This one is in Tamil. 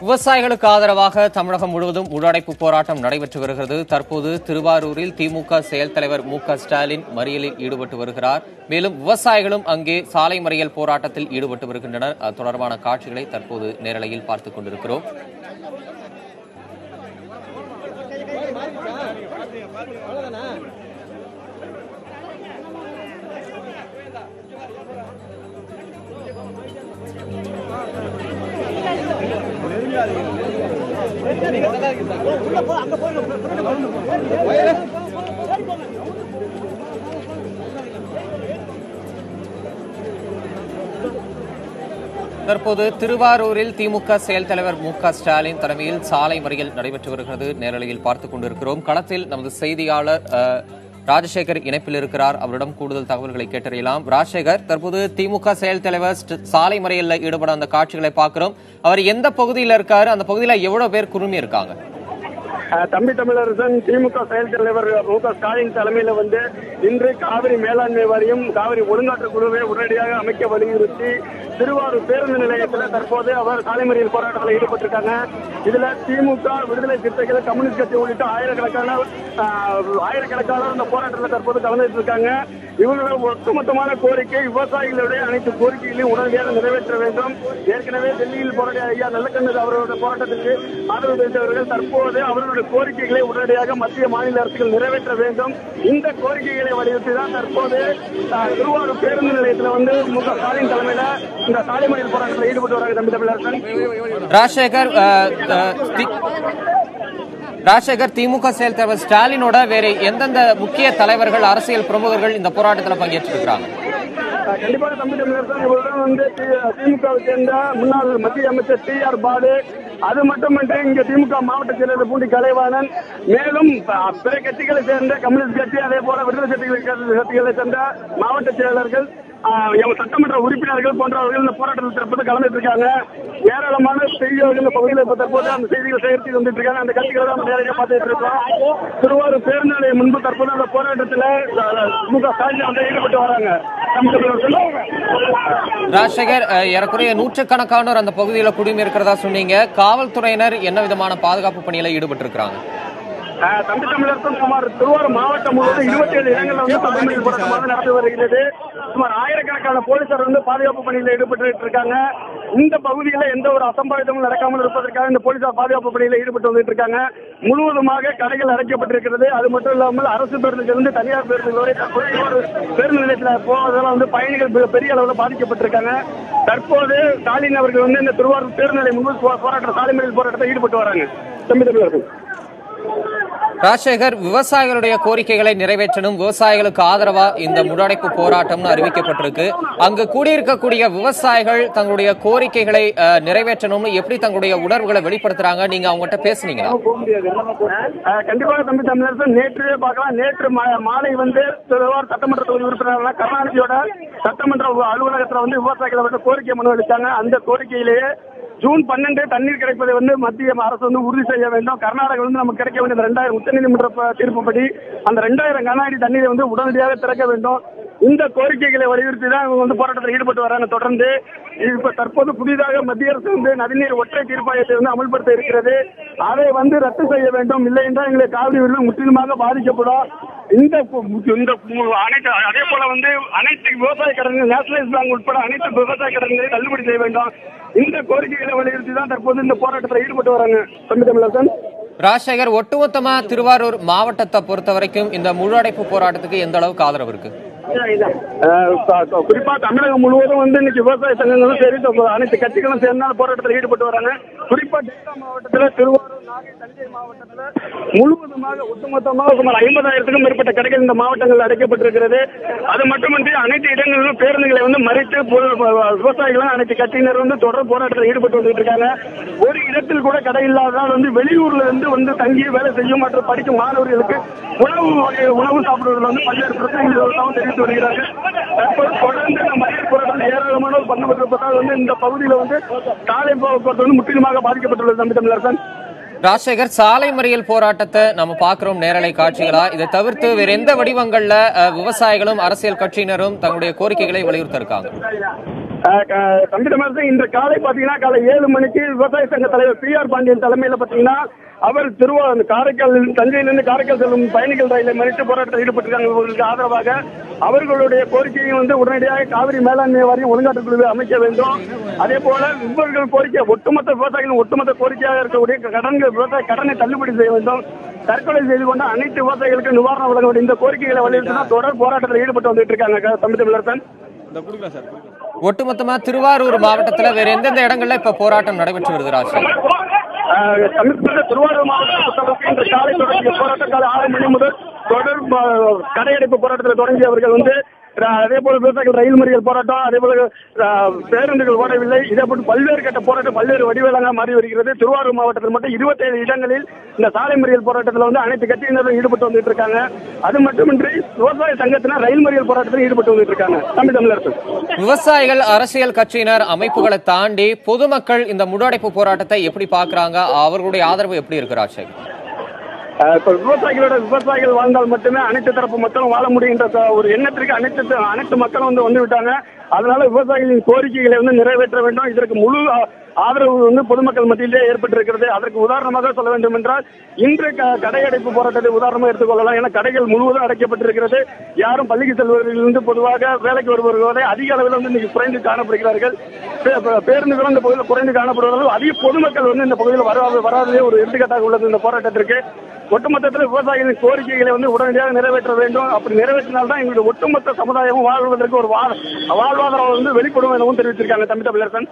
விவசாயிகளுக்கு ஆதரவாக தமிழகம் முழுவதும் உள்ளடைப்பு போராட்டம் நடைபெற்று வருகிறது. தற்போது திருவாரூரில் திமுக செயல் தலைவர் மு.க.ஸ்டாலின் மறியலில் ஈடுபட்டு வருகிறார். மேலும் விவசாயிகளும் அங்கே சாலை மறியல் போராட்டத்தில் ஈடுபட்டு வருகின்றனர். அது தொடர்பான காட்சிகளை தற்போது நேரலையில் பார்த்துக் கொண்டிருக்கிறோம். தற்போது திருவாரூரில் திமுக செயல் தலைவர் மு.க.ஸ்டாலின் தலைமையில் சாலை மறியல் நடைபெற்று வருகிறது. நேரலையில் பார்த்துக் கொண்டிருக்கிறோம். களத்தில் நமது செய்தியாளர் ராஜசேகர் இணைப்பில் இருக்கிறார். அவரிடம் கூடுதல் தகவல்களை கேட்டறியலாம். ராஜசேகர், தற்போது திமுக செயல் தலைவர் சாலை மறியலில் ஈடுபட அந்த காட்சிகளை பார்க்கிறோம். அவர் எந்த பகுதியில் இருக்காரு? அந்த பகுதியில் எவ்வளவு பேர் குழுமி இருக்காங்க? தம்பி தமிழரசன் திமுக செயல் தலைவர் மு.க.ஸ்டாலின் தலைமையில் இன்று காவிரி மேலாண்மை வாரியம் காவிரி ஒழுங்காற்று குழுவை உடனடியாக அமைக்க வலியுறுத்தி திருவாரூர் பேருந்து நிலையத்தில் தற்போது அவர் சாலை மறியல் போராட்டத்தில் ஈடுபட்டிருக்காங்க. இதுல திமுக, விடுதலை சிறுத்தைகள், கம்யூனிஸ்ட் கட்சி உள்ளிட்ட ஆயிரக்கணக்கான இந்த போராட்டத்தில் தற்போது கலந்துட்டு இருக்காங்க. இவர்களோட ஒட்டுமொத்தமான கோரிக்கை விவசாயிகளுடைய அனைத்து கோரிக்கைகளையும் உடனடியாக நிறைவேற்ற வேண்டும். ஏற்கனவே டெல்லியில் போராடிய ஐயா நல்லக்கண்ணு அவர்களுடைய போராட்டத்திற்கு ஆதரவு தெரிவித்தவர்கள் தற்போது அவர்களுடைய கோரிக்கைகளை உடனடியாக மத்திய மாநில அரசுகள் நிறைவேற்ற வேண்டும். இந்த கோரிக்கைகளை வலியுறுத்தி தான் தற்போது திருவாரூர் பேருந்து நிலையத்தில் மு.க.ஸ்டாலின் தலைமையில இந்த சாலை மறியல் போராட்டத்தில் ஈடுபட்டு வராங்க. தம்பி தமிழரசன், ராஜசேகர், திமுக செயல் தலைவர் ஸ்டாலினோட வேற எந்தெந்த முக்கிய தலைவர்கள், அரசியல் பிரமுகர்கள் இந்த போராட்டத்தில் பங்கேற்றிருக்கிறாங்க? கண்டிப்பாக தம்பி தமிழரசன் இவருடன் திமுகவை சேர்ந்த முன்னாள் மத்திய அமைச்சர் டி.ஆர். பாலு, அது மட்டுமின்றி இங்க திமுக மாவட்ட செயலர் பூண்டி கலைவாணன், மேலும் பிற கட்சிகளை சேர்ந்த கம்யூனிஸ்ட் கட்சி, அதே போல விடுதலை கட்சிகளை சேர்ந்த மாவட்ட செயலர்கள், சட்டமன்ற உறுப்பினர்கள் போன்றவர்கள் இந்த போராட்டத்தில் தற்போது கலந்துட்டு இருக்காங்க. ஏராளமான செய்தியாளர்கள் இந்த பகுதியில் தற்போது அந்த செய்திகளை சேகரித்து வந்துட்டு இருக்காங்க. அந்த கட்சிகளை தான் நேரடியாக பார்த்துட்டு இருக்கோம். திருவாரூர் பேருந்து நிலையம் முன்பு தற்போது அந்த போராட்டத்தில் மு.க.ஸ்டாலின் ஈடுபட்டு வராங்க. ராஜசேகர், ஏறக்குறைய நூற்றுக்கணக்கானோர் அந்த பகுதியில் குடிமை இருக்கிறதா சொன்னீங்க. காவல்துறையினர் என்ன விதமான பாதுகாப்பு பணியில ஈடுபட்டு இருக்கிறாங்க? தம்பி தமிழரசன் சுமார் திருவாரூர் மாவட்டம் முழுவதும் 27 இடங்களில் தமிழ் போராட்டமாக நடந்து வருகிறது. சுமார் ஆயிரக்கணக்கான போலீசார் பாதுகாப்பு பணியில் ஈடுபட்டு இருக்காங்க. இந்த பகுதியில் எந்த ஒரு அசம்பாவிதமும் நடக்காமல் இருப்பதற்காக இந்த போலீசார் பாதுகாப்பு பணியில் ஈடுபட்டு வந்துட்டு இருக்காங்க. முழுவதுமாக கடைகள் அடைக்கப்பட்டிருக்கிறது. அது மட்டும் இல்லாமல் அரசு பேருந்துகளிலிருந்து தனியார் பேருந்துகளோட பேருந்து நிலையத்தில் போவதால் பயணிகள் பெரிய அளவில் பாதிக்கப்பட்டிருக்காங்க. தற்போது ஸ்டாலின் அவர்கள் இந்த திருவாரூர் பேருந்து நிலையம் முன்பு சாலை மறியல் போராட்டத்தில் ஈடுபட்டு வராங்க. தம்பி தமிழர்கள், ராஜசேகர், விவசாயிகளுடைய கோரிக்கைகளை நிறைவேற்றணும், விவசாயிகளுக்கு ஆதரவா இந்த முன்னடைப்பு போராட்டம்னு அறிவிக்கப்பட்டிருக்கு. அங்கு கூடியிருக்கக்கூடிய விவசாயிகள் தங்களுடைய கோரிக்கைகளை நிறைவேற்றணும்னு எப்படி தங்களுடைய உணர்வுகளை வெளிப்படுத்துறாங்க? நீங்க அவங்ககிட்ட பேசுனீங்களா? கண்டிப்பாக தம்பி தமிழரசன், நேற்று பார்க்கலாம். நேற்று மாலை திருவாரூர் சட்டமன்ற தொகுதி உறுப்பினர் கருணாநிதியோட சட்டமன்ற அலுவலகத்தில் விவசாயிகள் கோரிக்கை மனு அளித்தாங்க. அந்த கோரிக்கையிலேயே ஜூன் 12 தண்ணீர் கிடைப்பதை மத்திய அரசு உறுதி செய்ய வேண்டும். கர்நாடகா நமக்கு கிடைக்க வேண்டிய 2000 உச்சநீதிமன்ற தீர்ப்புப்படி அந்த 2000 கனஅடி தண்ணீரை உடனடியாக திறக்க வேண்டும். இந்த கோரிக்கைகளை வலியுறுத்தி தான் போராட்டத்தில் ஈடுபட்டு வராங்க. தொடர்ந்து இப்ப தற்போது புதிதாக மத்திய அரசு நதிநீர் ஒற்றை தீர்ப்பாயத்தை அமல்படுத்த இருக்கிறது. அதை ரத்து செய்ய வேண்டும். இல்லை என்றால் எங்களை காவிரி உரிமை முற்றிலுமாக பாதிக்கப்படும். இந்த அனைத்து அதே போல அனைத்து விவசாய கடன்கள், நேஷனலைஸ் பேங்க் உட்பட அனைத்து விவசாய கடன்களை தள்ளுபடி செய்ய வேண்டும். இந்த கோரிக்கைகளை வலியுறுத்தி தான் தற்போது இந்த போராட்டத்தில் ஈடுபட்டு வராங்க. தம்பி தமிழரசன், ராஜசேகர், ஒட்டுமொத்தமா திருவாரூர் மாவட்டத்தை பொறுத்த வரைக்கும் இந்த முழு போராட்டத்துக்கு எந்த அளவுக்கு ஆதரவு இருக்கு? குறிப்பா தமிழகம் முழுவதும் இன்னைக்கு விவசாய சங்கங்களும் சரி, அனைத்து கட்சிகளும் சேர்ந்தால் போராட்டத்தில் ஈடுபட்டு வராங்க. குறிப்பா டெல்டா மாவட்டத்தில், திருவாரூர், நாகை, தஞ்சை மாவட்டத்தில் முழுவதுமாக ஒட்டுமொத்தமாக சுமார் 50,000க்கும் மேற்பட்ட கடைகள் இந்த மாவட்டங்களில் அடைக்கப்பட்டிருக்கிறது. அது மட்டுமின்றி அனைத்து இடங்களிலும் பேருந்துகளை மறித்து விவசாயிகளும் அனைத்து கட்சியினர் தொடர் போராட்டத்தில் ஈடுபட்டு வந்துட்டு இருக்காங்க. ஒரு இடத்தில் கூட கடை இல்லாததால் வெளியூர்ல இருந்து தங்கி வேலை செய்யும் மற்றும் படிக்கும் மாணவர்களுக்கு உணவு சாப்பிடுவதில் பல்வேறு பிரச்சனைகள் தெரிவித்து வருகிறார்கள். தற்போது தொடர்ந்து மறியல் போராட்டம் ஏராளமானோர் பண்ணப்பட்டிருப்பதால் இந்த பகுதியில் சாலை போக்குவரத்து முற்றிலுமாக பாதிக்கப்பட்டுள்ளது. தம்பி தமிழரசன், ராஜசேகர், சாலை மறியல் போராட்டத்தை நம்ம பாக்குறோம் நேரலை காட்சிகளா. இதை தவிர்த்து வேற எந்த வடிவங்கள்ல விவசாயிகளும் அரசியல் கட்சியினரும் தங்களுடைய கோரிக்கைகளை வலியுறுத்த இருக்காங்க? தம்பி தமிழரசன் இன்று காலை பாத்தீங்கன்னா காலை 7 மணிக்கு விவசாய சங்க தலைவர் PR பாண்டியன் தலைமையில பாத்தீங்கன்னா அவர் காரைக்கால் தஞ்சையிலிருந்து காரைக்கால் செல்லும் பயணிகள் ரயிலை மறித்து போராட்டத்தில் ஈடுபட்டிருக்காங்க. இவர்களுக்கு ஆதரவாக அவர்களுடைய கோரிக்கையை உடனடியாக காவிரி மேலாண்மை வாரியம் ஒழுங்காற்று குழுவை அமைக்க வேண்டும். அதே போல இவர்கள் கோரிக்கை ஒட்டுமொத்த விவசாயிகளின் ஒட்டுமொத்த கோரிக்கையாக இருக்கக்கூடிய விவசாய கடனை தள்ளுபடி செய்ய வேண்டும். தற்கொலை செய்து கொண்ட அனைத்து விவசாயிகளுக்கு நிவாரணம் வழங்க வேண்டும். இந்த கோரிக்கைகளை வலியுறுத்தி தொடர் போராட்டத்தில் ஈடுபட்டு வந்துட்டு இருக்காங்க தம்பி தமிழரசன். ஒட்டுமொத்தமா திருவாரூர் மாவட்டத்துல வேற எந்தெந்த இடங்கள்ல இப்ப போராட்டம் நடைபெற்று வருது ராஜா? திருவாரூர் மாவட்டத்தில் இன்று காலை தொடங்கிய போராட்டம் காலை 6 மணி முதல் தொடர் கடையடைப்பு போராட்டத்தில் தொடங்கியவர்கள் அதே போல விவசாயிகள் ரயில் மறியல் போராட்டம், அதே போல பேருந்துகள் ஓடவில்லை, இதே போல பல்வேறு கட்ட போராட்டம் பல்வேறு வடிவேலாக மாறி வருகிறது. திருவாரூர் மாவட்டத்தில் மட்டும் 27 இடங்களில் இந்த சாலை மறியல் போராட்டத்தில் அனைத்து கட்சியினரும் ஈடுபட்டு வந்துட்டு இருக்காங்க. அது மட்டுமின்றி விவசாய சங்கத்தினர் ரயில் மறியல் போராட்டத்தில் ஈடுபட்டு வந்துட்டு இருக்காங்க. தம்பி தமிழரசு, விவசாயிகள், அரசியல் கட்சியினர், அமைப்புகளை தாண்டி பொதுமக்கள் இந்த முன்னடைப்பு போராட்டத்தை எப்படி பாக்குறாங்க? அவர்களுடைய ஆதரவு எப்படி இருக்கு ராஜசேகர்? விவசாயிகள் வாழ்ந்தால் மட்டுமே அனைத்து தரப்பு மக்களும் வாழ முடிகின்ற ஒரு எண்ணத்திற்கு அனைத்து மக்களும் வந்து விட்டாங்க. அதனால விவசாயிகளின் கோரிக்கைகளை நிறைவேற்ற வேண்டும். இதற்கு முழு ஆதரவு பொதுமக்கள் மத்தியிலே ஏற்பட்டிருக்கிறது. அதற்கு உதாரணமாக சொல்ல வேண்டும் என்றால் இன்று கடையடைப்பு போராட்டத்தை உதாரணமாக எடுத்துக்கொள்ளலாம். ஏன்னா கடைகள் முழுவதும் அடைக்கப்பட்டிருக்கிறது. யாரும் பள்ளிக்கு செல்வதிலிருந்து பொதுவாக வேலைக்கு வருபவர்களை அதிக அளவில் இன்னைக்கு குறைந்து காணப்படுகிறார்கள். பேருந்துகளும் இந்த பகுதியில் குறைந்து காணப்படுவார்கள். அதிக பொதுமக்கள் இந்த பகுதியில் வராதே ஒரு எடுத்துக்காட்டாக உள்ளது இந்த போராட்டத்திற்கு. ஒட்டுமொத்தத்தில் விவசாயிகளின் கோரிக்கைகளை உடனடியாக நிறைவேற்ற வேண்டும். அப்படி நிறைவேற்றினால்தான் எங்களுடைய ஒட்டுமொத்த சமுதாயமும் வாழ்வதற்கு ஒரு வாழ்வாதாரம் வெளிப்படும் எனவும் தெரிவித்திருக்காங்க தம்பி தமிழரசன்.